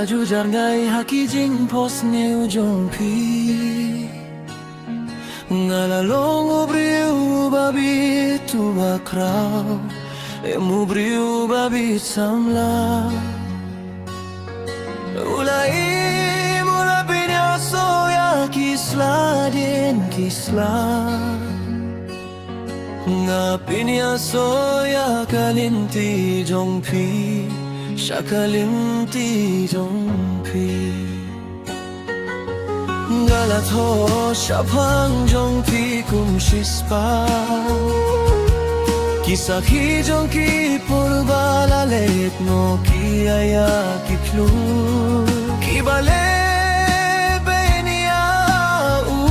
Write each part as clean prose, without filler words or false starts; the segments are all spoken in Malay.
jujar ngai haki jing pos niu jong pi ngala long ubriu babi tu bakrau emu briu babi samla ulai mula binya soya kisla din kisla ngapinya soya kalinti jong pi shakalinti jong pi ngala tho shapang jong pi kum shispa kisah hi jong ki purbala let no ki aya ki plu ki bale benia u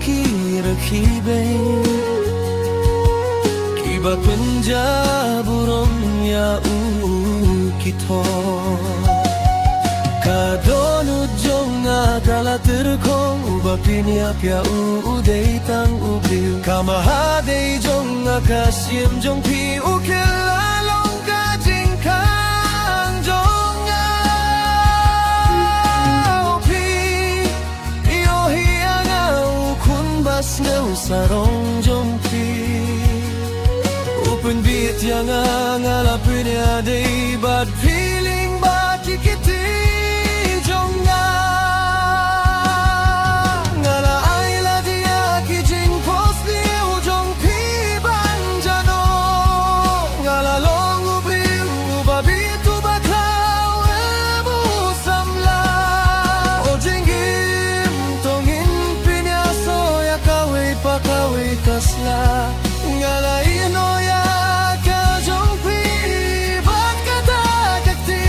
ki rakhi be ki ba punjab rom ya u ki tho kadonu jonga kala terkong uba pinia pia u dei tang u biu kama ha dei jonga kasim jong pi u kila long ka jing kang jonga u pi io hi anga u kun bas ngau sarong jong pi open beat yang ngala pinia dei bad feeling ba tikiti ngala ino ya ka jong pi bat kata kakti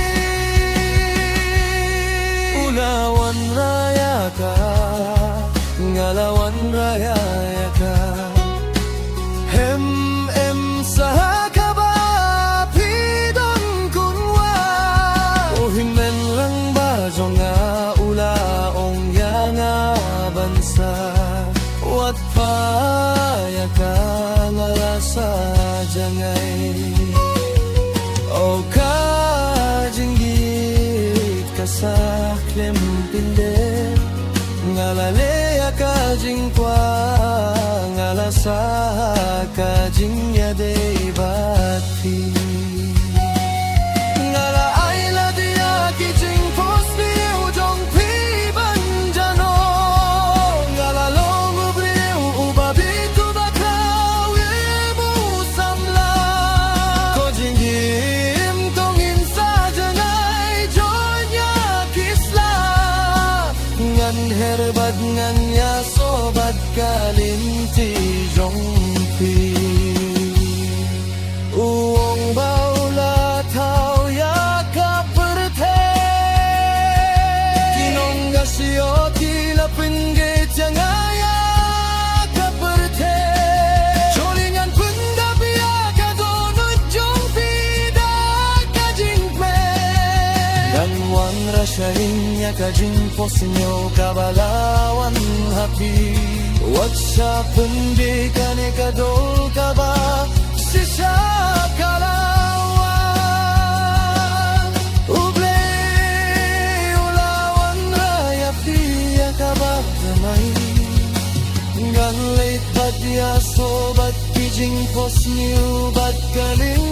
ulawan raya ka ngalawan raya ka hem em sahaka ba pidon kunwa o himen lang ba jonga ula ong yanga bansa wat pa ya ka ngala sa jangay o ka jinggit ka sa klem pinde ngala le ya ka jingkwa ngala sa ka jingya de bat pi ngala ai la dia ki jing pos ni u jong pi herbad ngan ya sobat kalinti jong pi uong baula tau ya kaperte kinong gasio tila pengge tianga ya kaperte cholingan punda pia ka donut jong pi da ka jingme dan wan rashain ya ka jing posinyo kabalawan happy watsa pundi kane kadol kaba sisa kalawan uble ulawan raya pia kabar damai gan late bat ya sobat kijing posniu bat kalin